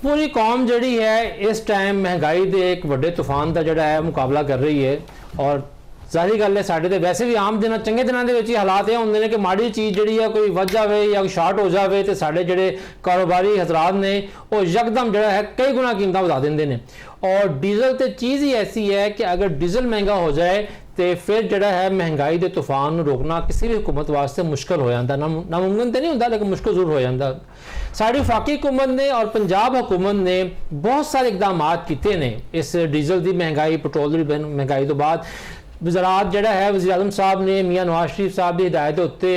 पूरी कौम जिहड़ी है इस टाइम महंगाई के एक वड्डे तूफान का जिहड़ा है मुकाबला कर रही है। और ज़ाहिर गल है साडे ते वैसे भी आम दिन चंगे दिनों के ही हालात ये होंगे ने कि माड़ी चीज़ जी है कोई वध जाए या कोई शार्ट हो जाए तो साडे जिहड़े कारोबारी हजरात ने वो यकदम जिहड़ा है कई गुना कीमत बढ़ा देंगे ने। और डीजल तो चीज़ ही ऐसी है कि अगर डीजल महंगा हो जाए तो फिर जिहड़ा है महंगाई के तूफान रोकना किसी भी हुकूमत वास्ते मुश्किल हो जाता। नामुमकिन तो नहीं होता लेकिन मुश्किल जरूर हो जाता। साड़ी वफाकी हुकूमत ने और पंजाब हुकूमत ने बहुत सारे इकदाम किए ने इस डीजल की महंगाई पेट्रोल की महंगाई तो बाद। वज़रात जिहड़ा है वज़ीर आज़म साहब ने मियाँ नवाज शरीफ साहब की हिदायत उत्ते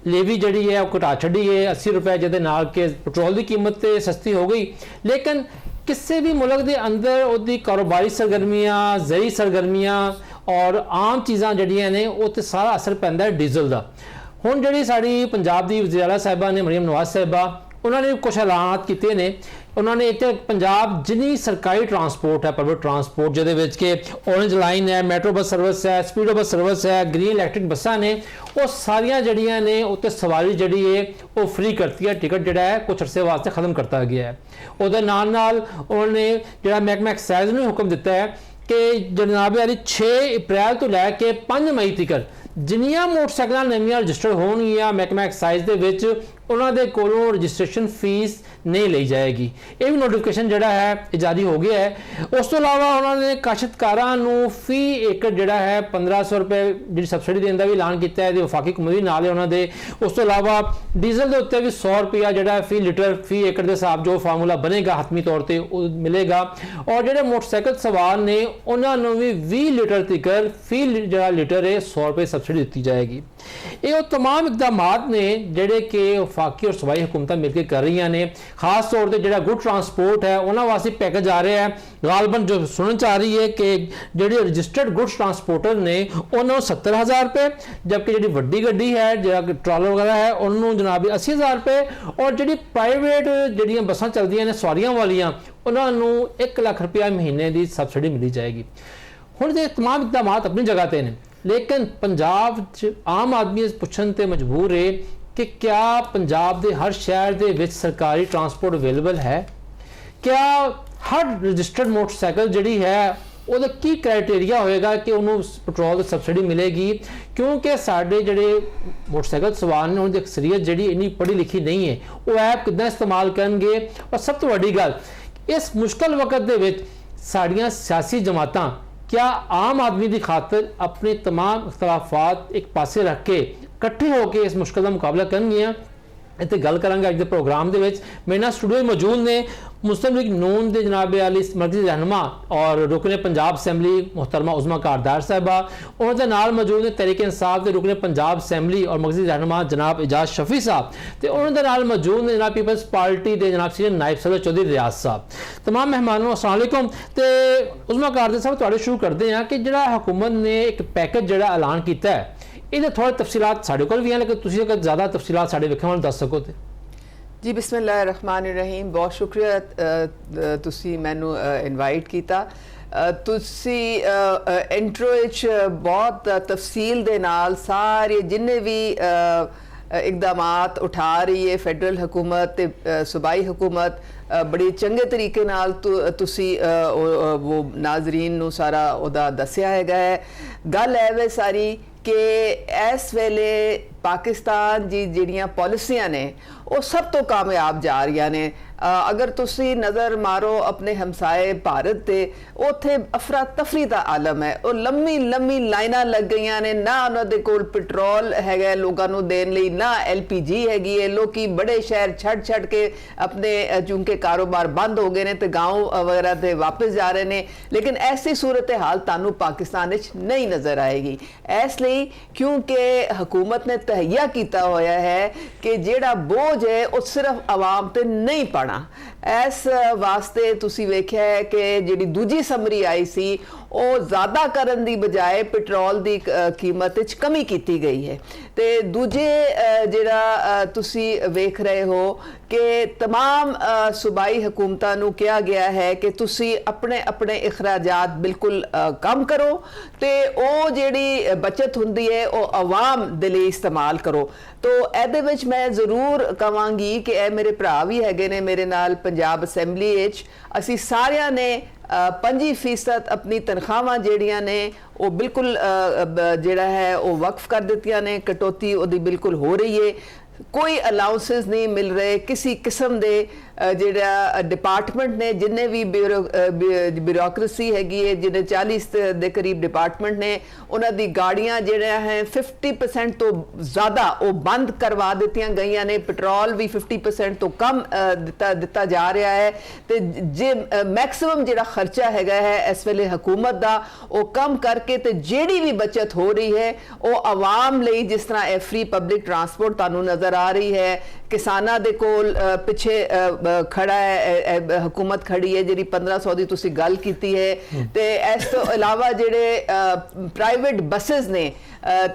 लेवी जी है वह घटा छड़ी है 80 रुपए जिहदे नाल के पेट्रोल की कीमत तो सस्ती हो गई। लेकिन किसी भी मुल्क के अंदर उसकी कारोबारी सरगर्मियाँ ज़री सरगर्मियाँ और आम चीज़ां जिहड़ियां ने वो तो सारा असर पैंदा है डीजल का। हुण जिहड़ी साडी पंजाब की वज़ीर आला साहिबा ने मरीम नवाज साहिबा उन्होंने कुछ ऐलानात किए ने। उन्होंने एक पंजाब जिन्नी सरकारी ट्रांसपोर्ट है पब्लिक ट्रांसपोर्ट जिहदे विच के ऑरेंज लाइन है मैट्रो बस सर्विस है स्पीडो बस सर्विस है ग्रीन इलैक्ट्रिक बसां ने वो सारियां जिहड़ियां ने उत्ते सवारी जिहड़ी है वो फ्री करती है। टिकट जिहड़ा है कुछ अरसे वास्ते खत्म करता गया है। उहदे नाल नाल उन्होंने जिहड़ा महकमा एक्साइज नूं हुक्म दिता है कि जनाब वाली 6 अप्रैल तो लैके 5 मई तक जिन्नियां मोटरसाइकिल नवीं रजिस्टर होणगियां महकमा एक्साइज दे विच उन्होंने कोलों रजिस्ट्रेशन फीस नहीं ली जाएगी। ये भी नोटिफिकेशन जिहड़ा है जारी हो गया है। उस तो अलावा उन्होंने काश्तकारां नूं फी एकड़ जिहड़ा है 1500 रुपए जी सबसिडी देने का भी ऐलान किया है। वफाकी हुकूमत भी नाल है उन्होंने। उस तो अलावा डीजल के उत्ते भी 100 रुपया जिहड़ा फी लीटर फी एकड़ के हिसाब जो फार्मूला बनेगा हतमी तौर पर मिलेगा। और जिहड़े मोटरसाइकिल सवार ने उन्होंने भी 20 लीटर तक फी जिहड़ा लीटर है 100 रुपये सबसिडी दी जाएगी। ये तमाम इकदाम ने जिहड़े कि वफाकी और सूबाई हुकूमत मिलकर कर रही ने। खास तौर पर जो गुड ट्रांसपोर्ट है उन्होंने वास्ते पैकेज आ रहा है। गालबन जो सुनने आ रही है कि जी रजिस्टर्ड गुड्स ट्रांसपोर्टर ने उन्होंने 70,000 रुपये जबकि जी वड्डी गड्डी है जो ट्रॉलर वगैरह है उन्होंने जनाब 80,000 रुपये और जी प्राइवेट जी बसा चलदियां ने सवारियां वालियां उन्होंने 1 लाख रुपया महीने की सबसिडी मिली जाएगी। हुण ये तमाम इकदाम अपनी जगह पर ने लेकिन पंजाब आम आदमी पुछण ते मजबूर है कि क्या पंजाब के हर शहर के विच सरकारी ट्रांसपोर्ट अवेलेबल है। क्या हर रजिस्टर्ड मोटरसाइकिल जिहड़ी है वो की क्राइटेरिया होएगा कि उन्होंने पेट्रोल सबसिडी मिलेगी क्योंकि साडे जिहड़े मोटरसाइकिल सवार ने उनकी अक्सरीयत जिहड़ी इन्नी पढ़ी लिखी नहीं है वो ऐप किद्दां इस्तेमाल करनगे। और सब तो वड्डी गल इस मुश्किल वक्त दे विच साडियां सियासी जमातां क्या आम आदमी की खातर अपने तमाम इख्तलाफात एक पासे रख के इकट्ठे होकर इस मुश्किल का मुकाबला करनगियां। इत्थे गल करांगे अज दे प्रोग्राम दे विच मेरे नाल स्टूडियो मौजूद ने मुस्लिम लीग नून के जनाब अली मरकजी रहनुमा और रुकने पंजाब असैम्बली मोहतरमा उज़मा कारदार साहिबा। उन्होंने नाल मौजूद ने तहरीक इंसाफ के रुकने पंजाब असैम्बली और मरकजी रहनुमा जनाब एजाज शफी साहब। तो उन्होंने नाल मौजूद ने जनाब पीपल्स पार्टी के जनाब सीनियर नायब सदर चौधरी रियाज साहब। तमाम मेहमानों अस्सलाम वालेकुम। तो उज़मा कारदार साहब तुहाडे शुरू करते हैं कि जिहड़ा हुकूमत ने एक पैकेज जिहड़ा ऐलान किया है ये थोड़ी तफसीलात साढ़े कोल भी हैं लेकिन तुसीं अगर ज़्यादा तफसीलात साढ़े वेखण वाले दस सको तो। जी बिस्मिल्लाहिर्रहमानिर्रहीम बहुत शुक्रिया तुसी मैनू इनवाइट किया। तुसी इंट्रो विच बहुत तफसील दे नाल सारे जिन्ने भी इकदामात उठा रही है फेडरल हुकूमत ते सूबाई हुकूमत बड़ी चंगे तरीके नाल तुसी वो नाजरीन नू सारा उहदा दस्सिया है। गल है सारी कि इस वेले पाकिस्तान की जिहड़ियां पॉलिसियां ने वो सब तो कामयाब जा रही ने। अगर तुसी नज़र मारो अपने हमसाए भारत से उत्थे अफरा तफरी का आलम है। वो लम्मी लम्मी लाइनां लग गई ने ना उन्होंने कोल पेट्रोल है लोगों को देने लई ना LPG हैगी है। लोग बड़े शहर छड़ के अपने चूंकि कारोबार बंद हो गए हैं तो गाँव वगैरह से वापस जा रहे हैं। लेकिन ऐसी सूरत हाल तुहानू पाकिस्तान नहीं नज़र आएगी इसलिए क्योंकि हुकूमत ने तहैया किया होया है कि जिहड़ा बोझ है वो सिर्फ आवाम ते नहीं पड़ना। इस वास्ते तुसी वेख्या है कि जिहड़ी दूजी समरी आई सी ਉਹ ਜ਼ਿਆਦਾ ਕਰਨ ਦੀ ਬਜਾਏ ਪੈਟਰੋਲ ਦੀ ਕੀਮਤ ਵਿੱਚ ਕਮੀ ਕੀਤੀ ਗਈ ਹੈ। ਤੇ ਦੂਜੇ ਜਿਹੜਾ ਤੁਸੀਂ ਵੇਖ ਰਹੇ ਹੋ ਕਿ तमाम सूबाई हुकूमतां नूं किया गया है कि तुसी अपने अपने इखराजात बिल्कुल कम करो ते ਉਹ ਜਿਹੜੀ बचत हुंदी है वो आवाम दे लई इस्तेमाल करो। तो ਇਹਦੇ ਵਿੱਚ मैं ਜ਼ਰੂਰ ਕਵਾਂਗੀ ਕਿ ਇਹ ਮੇਰੇ ਭਰਾ ਵੀ ਹੈਗੇ ਨੇ ਮੇਰੇ ਨਾਲ ਪੰਜਾਬ ਅਸੈਂਬਲੀ ਵਿੱਚ, ਅਸੀਂ ਸਾਰਿਆਂ ਨੇ 25% ਆਪਣੀ ਤਨਖਾਹਾਂ ਜਿਹੜੀਆਂ ਨੇ ਉਹ ਬਿਲਕੁਲ ਜਿਹੜਾ ਹੈ ਉਹ ਵਕਫ ਕਰ ਦਿੱਤੀਆਂ ਨੇ, ਕਟੌਤੀ ਉਹਦੀ ਬਿਲਕੁਲ ਹੋ ਰਹੀ ਹੈ। कोई अलाउंसेस नहीं मिल रहे किसी किस्म के ਜਿਹੜਾ डिपार्टमेंट ने जिन्ने भी ब्यूरोक्रेसी हैगी है जिन्हें 40 के करीब डिपार्टमेंट ने उन्हों दी गाड़ियां जिहड़ियां हैं 50% तो ज़्यादा वो बंद करवा दित्तियां गईयां ने, पेट्रोल भी 50% तो कम दिता जा रहा है। तो जे मैक्सिमम जिहड़ा खर्चा हैगा है इस वेले हुकूमत दा वो कम करके तो जिहड़ी भी बचत हो रही है वो आवाम लई, जिस तरह फ्री पब्लिक ट्रांसपोर्ट तुहानूं नज़र आ रही है, किसानां दे कोल पिछे खड़ा है हुकूमत खड़ी है जिहड़ी 1500 दी तुसीं गल कीती है। ते इस तो इलावा जिहड़े प्राइवेट बसेस ने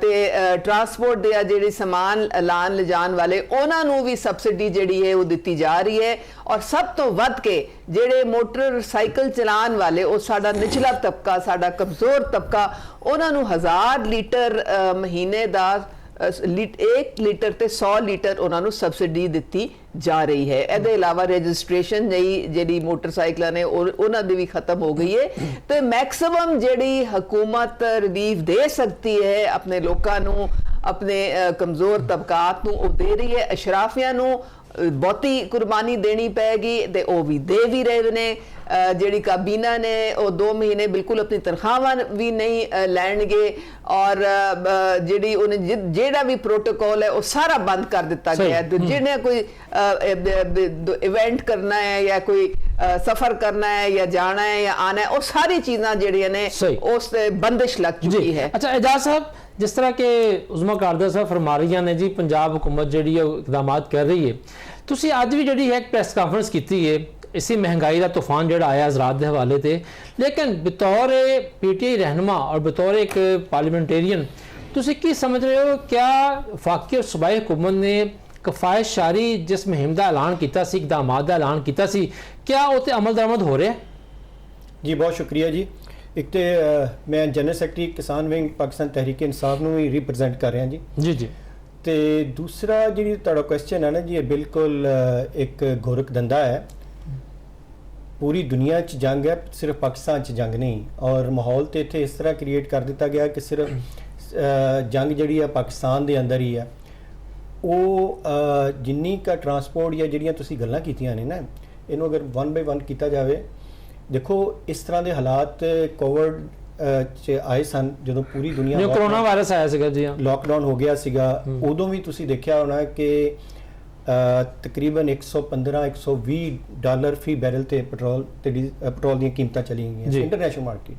ते ट्रांसपोर्ट दे जिहड़े समान लान ले जान वाले उन्हां नूं भी सबसिडी जिहड़ी है वो दित्ती जा रही है। और सब तो वध के जिहड़े मोटरसाइकिल चलान वाले वो साडा निचला तबका, साडा कमज़ोर तबका, उन्हां नूं 1000 लीटर महीने दा 1 लीटर ते 100 लीटर उन्होंने सबसिडी दी जा रही है। ਇਹਦੇ ਇਲਾਵਾ ਰਜਿਸਟ੍ਰੇਸ਼ਨ ਜਿਹੜੀ ਮੋਟਰਸਾਈਕਲਾਂ ਨੇ ਉਹਨਾਂ ਦੀ ਵੀ ਖਤਮ ਹੋ ਗਈ ਹੈ। ਤੇ ਮੈਕਸਿਮਮ ਜਿਹੜੀ ਹਕੂਮਤ ਰਿਲੀਫ ਦੇ ਸਕਦੀ ਹੈ ਆਪਣੇ ਲੋਕਾਂ ਨੂੰ, ਆਪਣੇ ਕਮਜ਼ੋਰ ਤਬਕਾਤ ਨੂੰ, ਉਹ ਦੇ ਰਹੀ ਹੈ। ਅਸ਼ਰਾਫੀਆਂ ਨੂੰ ਬਹੁਤੀ ਕੁਰਬਾਨੀ ਦੇਣੀ ਪੈਗੀ ਤੇ ਉਹ ਵੀ ਦੇ ਵੀ ਰਹੇ ਨੇ। ਜਿਹੜੀ ਕਾਬੀਨਾ ਨੇ ਉਹ 2 ਮਹੀਨੇ ਬਿਲਕੁਲ ਆਪਣੀ ਤਨਖਾਹਾਂ ਵੀ ਨਹੀਂ ਲੈਣਗੇ ਔਰ ਜਿਹੜੀ ਉਹਨੇ ਜਿਹੜਾ ਵੀ ਪ੍ਰੋਟੋਕੋਲ ਹੈ ਉਹ ਸਾਰਾ ਬੰਦ ਕਰ ਦਿੱਤਾ ਗਿਆ ਹੈ। ਜਿਹਨੇ ਕੋਈ इवेंट करना है या कोई सफर करना है या जाना है या आना है, वो सारी चीज़ां ਜਿਹੜੀਆਂ ਨੇ ਉਸ ਤੇ ਬੰਦਿਸ਼ ਲੱਗ ਚੁੱਕੀ ਹੈ। अच्छा एजाज साहब, जिस तरह के उज़मा कारदा साहब फरमा रही ने जी पंजाब हुकूमत ਜਿਹੜੀ ਹੈ इकदामात कर रही है, ਤੁਸੀਂ ਅੱਜ ਵੀ ਜਿਹੜੀ ਹੈ ਇੱਕ ਪ੍ਰੈਸ ਕਾਨਫਰੰਸ ਕੀਤੀ ਹੈ इसी महंगाई का तूफान जो आया ज़रात के हवाले से, लेकिन बतौर PTI रहनुमा और बतौर एक पार्लीमेंटेरियन तुसी की समझ रहे हो, क्या वाकई सूबाई हुकूमत ने कफायत शारी जिस मुहिम का ऐलान किया, इकदामात का ऐलान किया, क्या वो अमल दरामद हो रहा है? जी बहुत शुक्रिया जी। एक तो मैं जनरल सैकटरी किसान विंग पाकिस्तान तहरीक इंसाफ नूं भी रिप्रजेंट कर रहा जी। जी जी। तो दूसरा जी तुहाडा क्वेश्चन है ना जी, ये बिल्कुल एक घोरक धंधा है। पूरी दुनिया च जंग है, सिर्फ पाकिस्तान च जंग नहीं। और माहौल तो इत्थे इस तरह क्रिएट कर दिता गया कि सिर्फ जंग जिहड़ी है पाकिस्तान दे अंदर ही है। वो जिन्नी का ट्रांसपोर्ट या जिहड़ियां तुसीं गल्लां कीतियां ने ना, इहनूं अगर 1 बाय 1 किया जाए, देखो इस तरह के हालात कोविड च आए सन जदों पूरी दुनिया कोरोना वायरस आया सीगा जी, लॉकडाउन हो गया सीगा, उदों भी तुसीं देखिया होना कि तकरीबन $115-120 फी बैरल ते पेट्रोल दी कीमतां चली गई इंटरनेशनल मार्केट।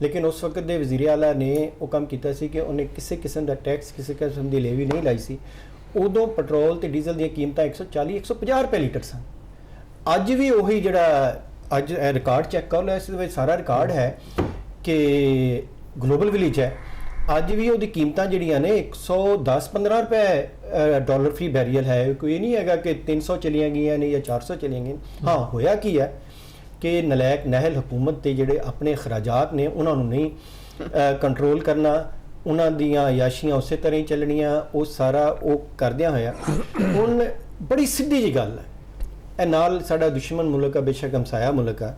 लेकिन उस वक्त के वज़ीर आला ने वो काम किया सी कि उन्हें किसी किस्म का टैक्स, किसी किस्म की लेवी नहीं लाई सी। उदों पेट्रोल ते डीजल दी कीमतां 140-150 रुपए लीटर सन। अज भी उही जिहड़ा अज रिकॉर्ड चैक कर लो, इस सारा रिकॉर्ड है कि ग्लोबल विलेज है, अज भी वो कीमतां जिहड़ियां ने 110-15 रुपए डॉलर फी बैरियल है। कोई नहीं है कि 300 चलियां गई ने या 400 चलियां गई। हाँ होया की है कि नलैक नहल हुकूमत के जिहड़े अपने अखराजात ने उन्होंने नहीं कंट्रोल करना, उन्हों दियां याशियां उस तरह ही चलनियां, वो सारा वो करदियां होया हुण बड़ी सीधी जी गल है। नाल साडा दुश्मन मुल्क है, बेशक हमसाया मुल्क है,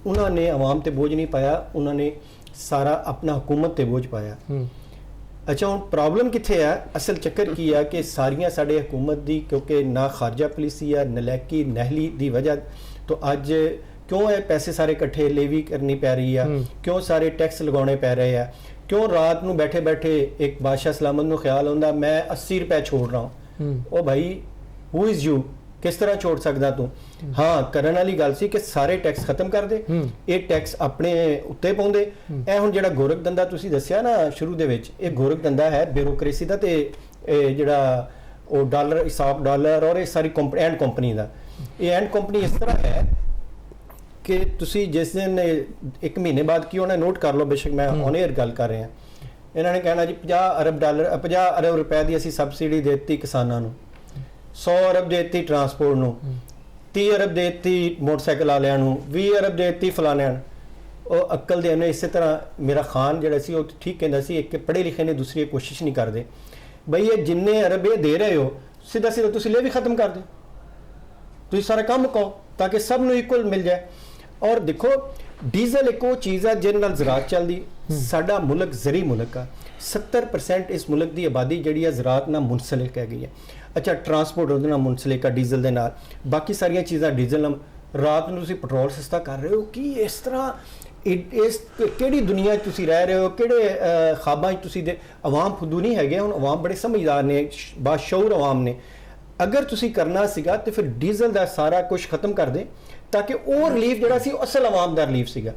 उन्होंने अवाम ते बोझ नहीं पाया, उन्होंने सारा अपना हुकूमत ते बोझ पाया। अच्छा हुण प्रॉब्लम कित्थे है, असल चक्कर की है कि सारियां साडे हुकूमत दी क्योंकि ना खारजा पॉलिसी है, नलैकी नहली दी वजह तो अज क्यों है पैसे सारे इकट्ठे लेवी करनी पै रही है, क्यों सारे टैक्स लगाने पै रहे हैं, क्यों रात नूं बैठे बैठे एक बादशाह सलामत नूं ख्याल आउंदा मैं 80 रुपए छोड़ रहा हूँ। ओ भाई हु इज़ यू, किस तरह छोड़ सकदा तू? हाँ करन वाली गल सी कि सारे टैक्स खत्म कर दे, ये टैक्स अपने उत्ते पाउंदे। ए हुण जिहड़ा गोरख धंधा तुसीं दस्सिया ना शुरू दे विच, ये गोरख धंधा है ब्यूरोक्रेसी दा ते जिहड़ा ओ डॉलर, हिसाब डॉलर और ये सारी एंड कंपनी दा। ये एंड कंपनी इस तरह है ਕਿ ਤੁਸੀਂ ਜਿਸ ਦਿਨ 1 ਮਹੀਨੇ ਬਾਅਦ ਕੀ ਹੋਣਾ ਨੋਟ ਕਰ ਲਓ, ਬੇਸ਼ੱਕ ਮੈਂ ਔਨ 에ਅਰ ਗੱਲ ਕਰ ਰਿਹਾ, ਇਹਨਾਂ ਨੇ ਕਹਿਣਾ ਜੀ 50 ਅਰਬ ਰੁਪਏ ਦੀ ਅਸੀਂ ਸਬਸਿਡੀ ਦੇ ਦਿੱਤੀ ਕਿਸਾਨਾਂ ਨੂੰ, 100 ਅਰਬ ਦੇ ਦਿੱਤੀ ਟਰਾਂਸਪੋਰਟ ਨੂੰ, 30 ਅਰਬ ਦੇ ਦਿੱਤੀ ਮੋਟਰਸਾਈਕਲ ਵਾਲਿਆਂ ਨੂੰ, 20 ਅਰਬ ਦੇ ਦਿੱਤੀ ਫਲਾਣਿਆਂ ਨੂੰ। ਉਹ ਅਕਲ ਦੇ ਨੇ ਇਸੇ ਤਰ੍ਹਾਂ ਮੇਰਾ ਖਾਨ ਜਿਹੜਾ ਸੀ ਉਹ ਠੀਕ ਕਹਿੰਦਾ ਸੀ, ਇੱਕ ਪੜ੍ਹੇ ਲਿਖੇ ਨੇ ਦੂਸਰੀ ਕੋਸ਼ਿਸ਼ ਨਹੀਂ ਕਰਦੇ ਬਈ ਇਹ ਜਿੰਨੇ ਅਰਬ ਇਹ ਦੇ ਰਹੇ ਹੋ ਸਿੱਧਾ ਸਿੱਧਾ ਤੁਸੀਂ ਲੈ ਵੀ ਖਤਮ ਕਰ ਦਿਓ, ਤੁਸੀਂ ਸਾਰਾ ਕੰਮ ਕਹੋ ਤਾਂ ਕਿ ਸਭ ਨੂੰ ਇਕੁਅਲ ਮਿਲ ਜਾਏ। ਔਰ ਦੇਖੋ ਡੀਜ਼ਲ ਇੱਕ ਉਹ ਚੀਜ਼ ਆ ਜਿਹਦੇ ਨਾਲ ਜ਼ਰਾਅਤ ਚੱਲਦੀ, ਸਾਡਾ ਮੁਲਕ ਜ਼ਰੀ ਮੁਲਕ ਆ, 70% ਇਸ ਮੁਲਕ ਦੀ ਆਬਾਦੀ ਜਿਹੜੀ ਆ ਜ਼ਰਾਅਤ ਨਾਲ ਮੁਨਸਲਿਕ ਹੈਗੀ ਹੈ। ਅੱਛਾ ਟਰਾਂਸਪੋਰਟ ਉਹਦੇ ਨਾਲ ਮੁਨਸਲਿਕ ਆ ਡੀਜ਼ਲ ਦੇ ਨਾਲ, ਬਾਕੀ ਸਾਰੀਆਂ ਚੀਜ਼ਾਂ ਡੀਜ਼ਲ ਨਾਲ। ਰਾਤ ਨੂੰ ਤੁਸੀਂ ਪੈਟਰੋਲ ਸਸਤਾ ਕਰ ਰਹੇ ਹੋ, ਕੀ ਇਸ ਤਰ੍ਹਾਂ ਇਸ ਕਿਹੜੀ ਦੁਨੀਆ 'ਚ ਤੁਸੀਂ ਰਹਿ ਰਹੇ ਹੋ, ਕਿਹੜੇ ਖਾਬਾਂ 'ਚ ਤੁਸੀਂ ਦੇ। ਆਵਾਮ ਫੁੱਦੂ ਨਹੀਂ ਹੈਗੇ, ਹੁਣ ਆਵਾਮ ਬੜੇ ਸਮਝਦਾਰ ਨੇ, ਬਾਸ਼ਊਰ ਆਵਾਮ ਨੇ। ਅਗਰ ਤੁਸੀਂ ਕਰਨਾ ਸੀਗਾ ਤੇ ਫਿਰ ਡੀਜ਼ਲ ਦਾ ਸਾਰਾ ਕੁਝ ਖਤਮ ਕਰ ਦੇ ਤਾਂ ਕਿ ਉਹ ਰਿਲੀਫ ਜਿਹੜਾ ਸੀ ਉਹ ਅਸਲ ਆਵਾਮ ਦਾ ਰਿਲੀਫ ਸੀਗਾ।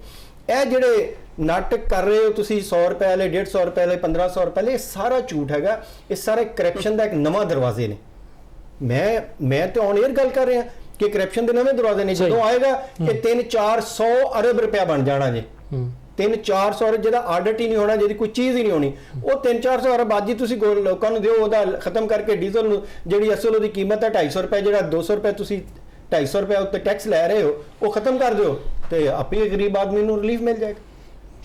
ਇਹ ਜਿਹੜੇ ਨਾਟਕ ਕਰ ਰਹੇ ਹੋ ਤੁਸੀਂ 100 ਰੁਪਏ ਵਾਲੇ, 150 ਰੁਪਏ ਵਾਲੇ, 1500 ਰੁਪਏ ਵਾਲੇ, ਇਹ ਸਾਰਾ ਝੂਠ ਹੈਗਾ। ਇਹ ਸਾਰੇ ਕਰਪਸ਼ਨ ਦਾ ਇੱਕ ਨਵਾਂ ਦਰਵਾਜ਼ੇ ਨੇ। ਮੈਂ ਤੇ ਔਨ 에ਅਰ ਗੱਲ ਕਰ ਰਿਹਾ ਕਿ ਕਰਪਸ਼ਨ ਦੇ ਨਵੇਂ ਦਰਵਾਜ਼ੇ ਨੇ। ਜਦੋਂ ਆਏਗਾ ਇਹ 300-400 ਅਰਬ ਰੁਪਇਆ ਬਣ ਜਾਣਾ ਜੇ, 300-400 ਅਰਬ, ਜਿਹਦਾ ਆਡਿਟ ਹੀ ਨਹੀਂ ਹੋਣਾ, ਜਿਹਦੀ ਕੋਈ ਚੀਜ਼ ਹੀ ਨਹੀਂ ਹੋਣੀ, ਉਹ 300-400 ਅਰਬ ਅੱਜ ਹੀ ਤੁਸੀਂ ਲੋਕਾਂ ਨੂੰ ਦਿਓ, ਉਹਦਾ ਖਤਮ ਕਰਕੇ ਡੀਜ਼ਲ ਨੂੰ ਜਿਹੜੀ ਅਸਲ ਉਹਦੀ ਕੀਮਤ ਹੈ 250 ਰੁਪਏ, ਜਿਹੜਾ 200 ਰੁਪਏ ਤੁਸੀਂ 250 ਰੁਪਏ ਉੱਤੇ ਟੈਕਸ ਲੈ ਰਹੇ ਹੋ ਉਹ ਖਤਮ ਕਰ ਦਿਓ ਤੇ ਆਪੇ ਗਰੀਬ ਆਦਮੀ ਨੂੰ ਰਿਲੀਫ ਮਿਲ ਜਾਏਗਾ।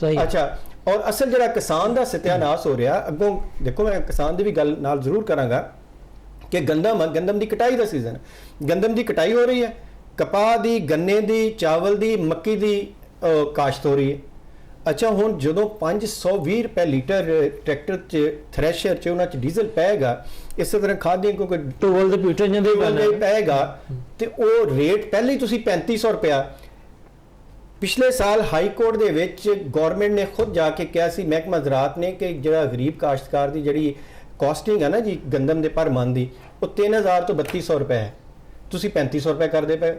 ਸਹੀ। ਅੱਛਾ ਔਰ ਅਸਲ ਜਿਹੜਾ ਕਿਸਾਨ ਦਾ ਸਤਿਆਨਾਸ਼ ਹੋ ਰਿਹਾ, ਅੱਗੋਂ ਦੇਖੋ ਮੈਂ ਕਿਸਾਨ ਦੀ ਵੀ ਗੱਲ ਨਾਲ ਜ਼ਰੂਰ ਕਰਾਂਗਾ ਕਿ ਗੰਦਮ ਦੀ ਕਟਾਈ ਦਾ ਸੀਜ਼ਨ, ਗੰਦਮ ਦੀ ਕਟਾਈ ਹੋ ਰਹੀ ਹੈ, ਕਪਾਹ ਦੀ, ਗੰਨੇ ਦੀ, ਚਾਵਲ ਦੀ, ਮੱਕੀ ਦੀ ਕਾਸ਼ਤ ਹੋ ਰਹੀ ਹੈ। ਅੱਛਾ ਹੁਣ ਜਦੋਂ 520 ਰੁਪਏ ਲੀਟਰ ਟਰੈਕਟਰ 'ਚ ਥ੍ਰੈਸ਼ਰ 'ਚ ਉਹਨਾਂ 'ਚ ਡੀਜ਼ਲ ਪਏਗਾ, ਇਸੇ ਤਰ੍ਹਾਂ ਖਾਦਾਂ ਕਿਉਂਕਿ ਟੋਲ ਦੇ ਪੀਟਰ ਜਾਂਦੇ ਪਏਗਾ ਤੇ ਉਹ ਰੇਟ ਪਹਿਲੇ ਹੀ ਤੁਸੀਂ 3500 ਰੁਪਇਆ। ਪਿਛਲੇ ਸਾਲ ਹਾਈ ਕੋਰਟ ਦੇ ਵਿੱਚ ਗਵਰਨਮੈਂਟ ਨੇ ਖੁਦ ਜਾ ਕੇ ਕਿਹਾ ਸੀ, ਮਹਿਕਮਾ ਜ਼ਰਾਅਤ ਨੇ, ਕਿ ਜਿਹੜਾ ਗਰੀਬ ਕਾਸ਼ਤਕਾਰ ਦੀ ਜਿਹੜੀ ਕਾਸਟਿੰਗ ਹੈ ਨਾ ਜੀ ਗੰਦਮ ਦੇ ਪਰ ਮਨ ਦੀ, ਉਹ 3000 ਤੋਂ 3200 ਰੁਪਏ ਹੈ, ਤੁਸੀਂ 3500 ਰੁਪਏ ਕਰਦੇ ਪਏ।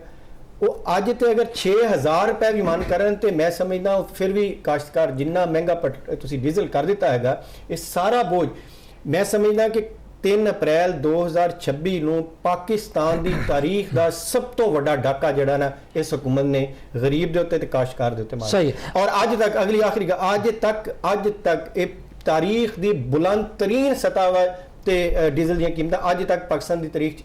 ਉਹ ਅੱਜ ਤੇ ਅਗਰ 6000 ਰੁਪਏ ਵੀ ਮੰਨ ਕਰਨ ਤੇ ਮੈਂ ਸਮਝਦਾ ਫਿਰ ਵੀ ਕਾਸ਼ਤਕਾਰ ਜਿੰਨਾ ਮਹਿੰਗਾ ਤੁਸੀਂ ਡੀਜ਼ਲ ਕਰ ਦਿੱਤਾ ਹੈਗਾ, ਇਹ ਸਾਰਾ ਬੋਝ ਮੈਂ ਸਮਝਦਾ ਕਿ 3 ਅਪ੍ਰੈਲ 2026 ਨੂੰ ਪਾਕਿਸਤਾਨ ਦੀ ਤਾਰੀਖ ਦਾ ਸਭ ਤੋਂ ਵੱਡਾ ਡਾਕਾ ਜਿਹੜਾ ਨਾ ਇਸ ਹੁਕੂਮਤ ਨੇ ਗਰੀਬ ਦੇ ਉੱਤੇ ਤੇ ਕਾਸ਼ਤਕਾਰ ਦੇ ਉੱਤੇ ਮਾਰਿਆ। ਸਹੀ। ਔਰ ਅੱਜ ਤੱਕ ਆਖਰੀ ਅੱਜ ਤੱਕ ਇਹ ਤਾਰੀਖ ਦੀ ਬੁਲੰਦ ਤਰੀਨ ਸਤਹ ਤੇ ਡੀਜ਼ਲ ਦੀਆਂ ਕੀਮਤਾਂ ਅੱਜ ਤੱਕ ਪਾਕਿਸਤਾਨ ਦੀ ਤਾਰੀਖ 'ਚ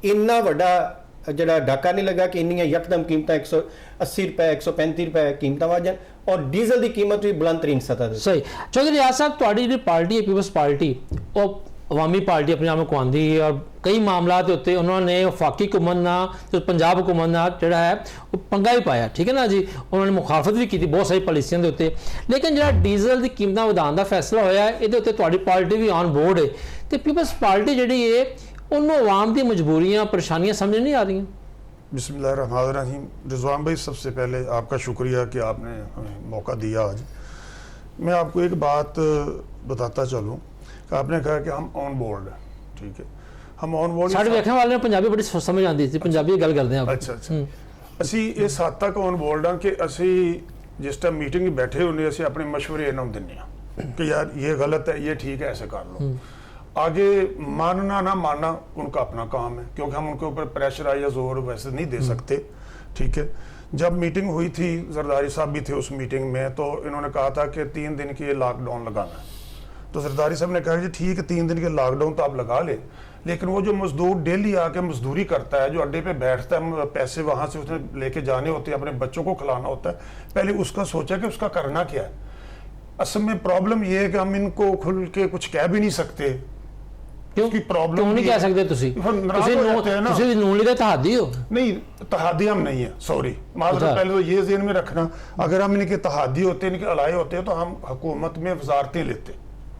ਇੰਨਾ ਵੱਡਾ ਜਿਹੜਾ ਡਾਕਾ ਨਹੀਂ ਲੱਗਾ ਕਿ ਇੰਨੀਆਂ ਯਕਦਮ ਕੀਮਤਾਂ 180 ਰੁਪਏ 135 ਰੁਪਏ ਕੀਮਤਾਂ ਵੱਧ ਜਾਣ ਔਰ ਡੀਜ਼ਲ ਦੀ ਕੀਮਤ ਵੀ ਬੁਲੰਦ ਤਰੀਨ ਸਤਹ ਤੇ। ਸਹੀ। ਚੌਧਰੀ ਰਿਆਜ਼ ਸਾਹਿਬ, ਤੁਹਾਡੀ ਜਿਹੜੀ ਪਾਰਟੀ ਹੈ ਪੀਪਲਸ ਪਾਰਟੀ, ਉਹ ਅਵਾਮੀ ਪਾਰਟੀ ਆਪਣੇ ਆਪ ਨੂੰ ਕਹਾਉਂਦੀ ਹੈ ਔਰ ਕਈ ਮਾਮਲਾ ਦੇ ਉੱਤੇ ਉਹਨਾਂ ਨੇ ਵਫਾਕੀ ਹੁਕੂਮਤ ਨਾਲ ਤੇ ਪੰਜਾਬ ਹੁਕੂਮਤ ਨਾਲ ਜਿਹੜਾ ਹੈ ਉਹ ਪੰਗਾ ਹੀ ਪਾਇਆ, ਠੀਕ ਹੈ ਨਾ ਜੀ। ਉਹਨਾਂ ਨੇ ਮੁਖਾਲਫਤ ਵੀ ਕੀਤੀ ਬਹੁਤ ਸਾਰੀ ਪਾਲਿਸੀਆਂ ਦੇ ਉੱਤੇ, ਲੇਕਿਨ ਜਿਹੜਾ ਡੀਜ਼ਲ ਦੀ ਕੀਮਤਾਂ ਵਧਾਉਣ ਦਾ ਫੈਸਲਾ ਹੋਇਆ ਇਹਦੇ ਉੱਤੇ ਤੁਹਾਡੀ ਪਾਰਟੀ ਵੀ ਔਨ ਬੋਰਡ ਹੈ ਤੇ ਪੀਪਲਸ ਪਾਰਟੀ ਜਿਹੜੀ ਹੈ ਉਹਨੂੰ आवाम की मजबूरियाँ परेशानियाँ समझ नहीं आ रही हैं। बिस्मिल्लाहिर्रहमानिर्रहीम। रिजवान भाई, सबसे पहले आपका शुक्रिया कि आपने हमें मौका दिया आज। मैं आपको एक बात बताता चलूँ कि आपने कहा कि हम ऑन बोर्ड हैं, ठीक है, हम ऑन बोर्ड साढ़े देखने वाले ने पंजाबी बड़ी समझ आती थी, पंजाबी गल करते हैं। अच्छा ਅਸੀਂ ਇਸ ਹੱਦ ਤੱਕ ਔਨ ਬੋਰਡ ਹਾਂ ਕਿ ਅਸੀਂ ਜਿਸ ਟਾਈਮ ਮੀਟਿੰਗ बैठे ਹੁੰਦੇ ਅਸੀਂ ਆਪਣੇ ਮਸ਼ਵਰੇ ਇਹਨਾਂ ਨੂੰ ਦਿੰਦੇ ਹਾਂ कि यार ये गलत है, ये ठीक है, ऐसे कर लो। आगे मानना ना मानना उनका अपना काम है, क्योंकि हम उनके ऊपर प्रेशर या जोर वैसे नहीं दे सकते, ठीक है। जब मीटिंग हुई थी, जरदारी साहब भी थे उस मीटिंग में, तो इन्होंने कहा था कि 3 दिन की लॉकडाउन लगाना है। तो जरदारी साहब ने कहा कि ठीक है 3 दिन के लॉकडाउन तो आप लगा ले, लेकिन वो जो मजदूर डेली आके मजदूरी करता है, जो अड्डे पे बैठता है, पैसे वहाँ से उसने लेके जाने होते हैं, अपने बच्चों को खिलाना होता है, पहले उसका सोचा कि उसका करना क्या है। असल में प्रॉब्लम ये है कि हम इनको खुल के कुछ कह भी नहीं सकते। क्यों नहीं कह सकते? तुसी नून लीग दे तहादी हो? नहीं, तहादी हम नहीं है, सॉरी, माजरा पहले तो ये ज़हन में रखना। अगर हम इनके तहादी होते, इनके अलाए होते तो हम हुकूमत में वजारतें लेते,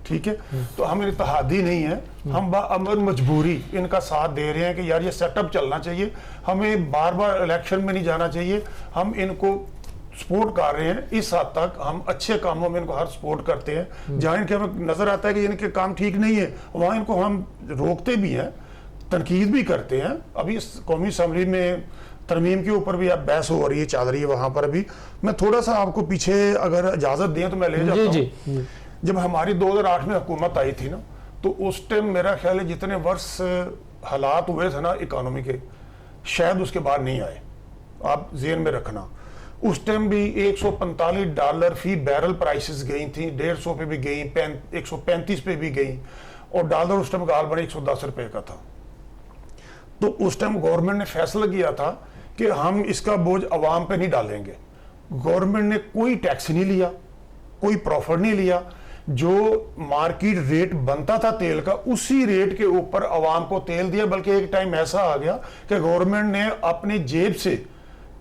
ठीक है। तो हम इत्तेहादी नहीं है, हम बाअमर मजबूरी इनका साथ दे रहे हैं कि यार ये सेटअप चलना चाहिए, हमें बार बार इलेक्शन में नहीं जाना चाहिए। हम इनको सपोर्ट कर रहे हैं, इस हद तक हम अच्छे कामों में इनको हर सपोर्ट करते हैं। जहाँ इनके हमें नज़र आता है कि इनके काम ठीक नहीं है, वहाँ इनको हम रोकते भी हैं, तनकीद भी करते हैं। अभी इस कौमी असम्बली में तरमीम के ऊपर भी अब बहस हो रही है, चल रही है, वहाँ पर भी मैं थोड़ा सा आपको पीछे अगर इजाज़त दें तो मैं ले जाता हूँ। जब हमारी 2008 में हुकूमत आई थी ना, तो उस टाइम मेरा ख्याल है जितने वर्ष हालात हुए थे ना इकानमी के, शायद उसके बाद नहीं आए। आप जेहन में रखना उस टाइम भी $145 फी बैरल प्राइसेस गई थी, 150 पे भी गई, 135 पे भी गई, और डॉलर उस टाइम गाल 110 रुपए का था। तो उस टाइम गवर्नमेंट ने फैसला किया था कि हम इसका बोझ अवाम पे नहीं डालेंगे। गवर्नमेंट ने कोई टैक्स नहीं लिया, कोई प्रॉफिट नहीं लिया, जो मार्केट रेट बनता था तेल का उसी रेट के ऊपर अवाम को तेल दिया। बल्कि एक टाइम ऐसा आ गया कि गवर्नमेंट ने अपनी जेब से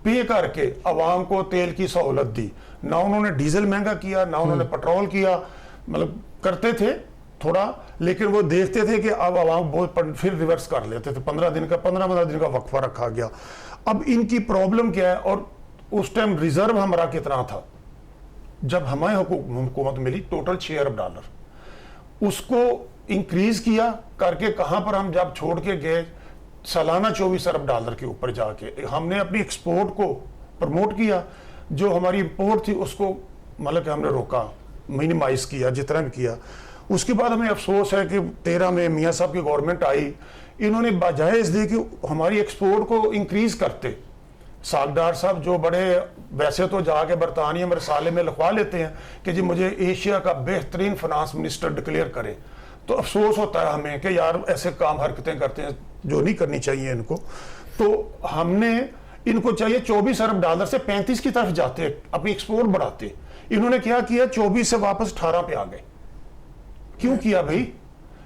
पे करके अवाम को तेल की सहूलत दी। ना उन्होंने डीजल महंगा किया, ना उन्होंने पेट्रोल किया, मतलब करते थे थोड़ा, लेकिन वो देखते थे कि अब अवाम बहुत, फिर रिवर्स कर लेते थे। 15 दिन का वक्फा रखा गया। अब इनकी प्रॉब्लम क्या है, और उस टाइम रिजर्व हमारा कितना था जब हमारी हुकूमत मिली, टोटल $6 अरब, उसको इंक्रीज किया करके कहां पर हम जब छोड़ के गए, सालाना $24 अरब के ऊपर जाके हमने अपनी एक्सपोर्ट को प्रमोट किया। जो हमारी इंपोर्ट थी उसको मतलब कि हमने रोका, मिनिमाइज किया जितना भी किया। उसके बाद हमें अफसोस है कि 13 में मियाँ साहब की गवर्नमेंट आई, इन्होंने बजाय इस दे कि हमारी एक्सपोर्ट को इंक्रीज करते, सागडार साहब जो बड़े वैसे तो जाके बरतानिया में रसाले में लिखवा लेते हैं कि जी मुझे एशिया का बेहतरीन फाइनेंस मिनिस्टर डिक्लेयर करें, तो अफसोस होता है हमें कि यार ऐसे काम हरकतें करते हैं जो नहीं करनी चाहिए इनको। तो हमने इनको चाहिए $24 अरब से 35 की तरफ जाते, अपनी एक्सपोर्ट बढ़ाते। इन्होंने क्या किया, 24 से वापस 18 पे आ गए। क्यों किया भाई?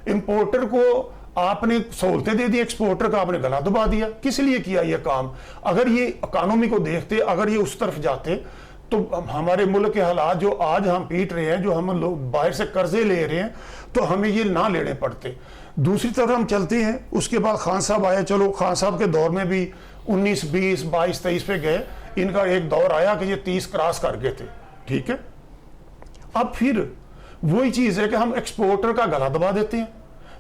इंपोर्टर को आपने सहूलतें दे दी, एक्सपोर्टर का आपने गला दबा दिया। किस लिए किया यह काम? अगर ये इकोनॉमी को देखते, अगर ये उस तरफ जाते, तो हमारे मुल्क के हालात जो आज हम पीट रहे हैं, जो हम लोग बाहर से कर्जे ले रहे हैं, तो हमें ये ना लेने पड़ते। दूसरी तरफ हम चलते हैं, उसके बाद खान साहब आए। चलो खान साहब के दौर में भी 19, 20, 22, 23 पे गए। इनका एक दौर आया कि ये 30 क्रॉस कर गए थे, ठीक है। अब फिर वही चीज है कि हम एक्सपोर्टर का गला दबा देते हैं,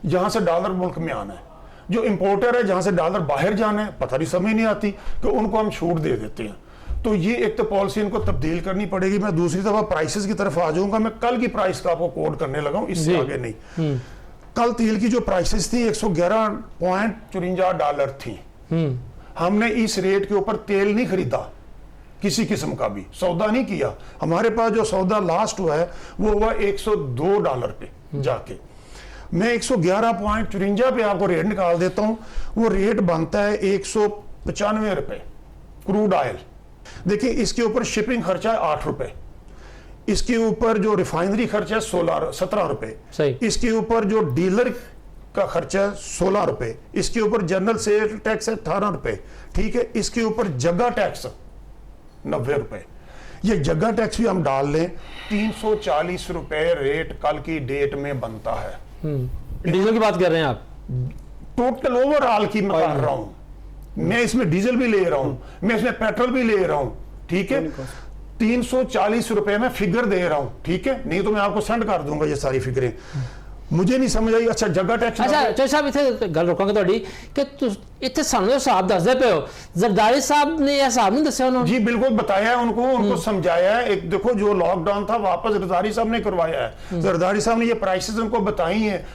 जहां से डॉलर मुल्क में आना है। जो इंपोर्टर है, जहां से डॉलर बाहर जाना है, पता नहीं, समझ नहीं आती कि उनको हम छूट दे देते हैं। तो ये एक तो पॉलिसी इनको तब्दील करनी पड़ेगी। मैं दूसरी तरफ प्राइसेस की तरफ आ जाऊंगा। मैं कल की प्राइस का आपको कोड करने लगा हूं, इससे आगे नहीं। कल तेल की जो प्राइसेस थी $111.54 थी। हमने इस रेट के ऊपर तेल नहीं खरीदा, किसी किस्म का भी सौदा नहीं किया। हमारे पास जो सौदा लास्ट हुआ है वो हुआ $102 पे जाके। मैं 111.54 पे आपको रेट निकाल देता हूं। वो रेट बनता है 195 रुपए क्रूड ऑयल। देखिए, इसके ऊपर शिपिंग खर्चा है 8 रुपए, इसके ऊपर जो रिफाइनरी खर्चा है 17 रुपए, इसके ऊपर जो डीलर का खर्चा है 16 रुपए, इसके ऊपर जनरल सेल टैक्स है 18 रुपए, ठीक है। इसके ऊपर जगह टैक्स 90 रुपए। ये जगह टैक्स भी हम डाल लें, 340 रुपए रेट कल की डेट में बनता है। डीजल की बात कर रहे हैं आप? टोटल ओवरऑल की मैं कर रहा हूं। मैं इसमें डीजल भी ले रहा हूं, मैं इसमें पेट्रोल भी ले रहा हूं, ठीक है। 340 रुपए में फिगर दे रहा हूं, ठीक है। नहीं तो मैं आपको सेंड कर दूंगा ये सारी फिगरें। मुझे नहीं समझ आई। अच्छा, जगह टैक्स। अच्छा साहब, इतने गल रोकांगे ਤੁਹਾਡੀ कि इतने सानू हिसाब दसदे पे हो, जरदारी साहब ने यह हिसाब नहीं दस्या उन्होंने? जी बिल्कुल, बताया है उनको समझाया है। एक देखो, जो लॉकडाउन था वापस जरदारी साहब ने करवाया है। जरदारी साहब ने ये प्राइसेस उनको बताई हैं।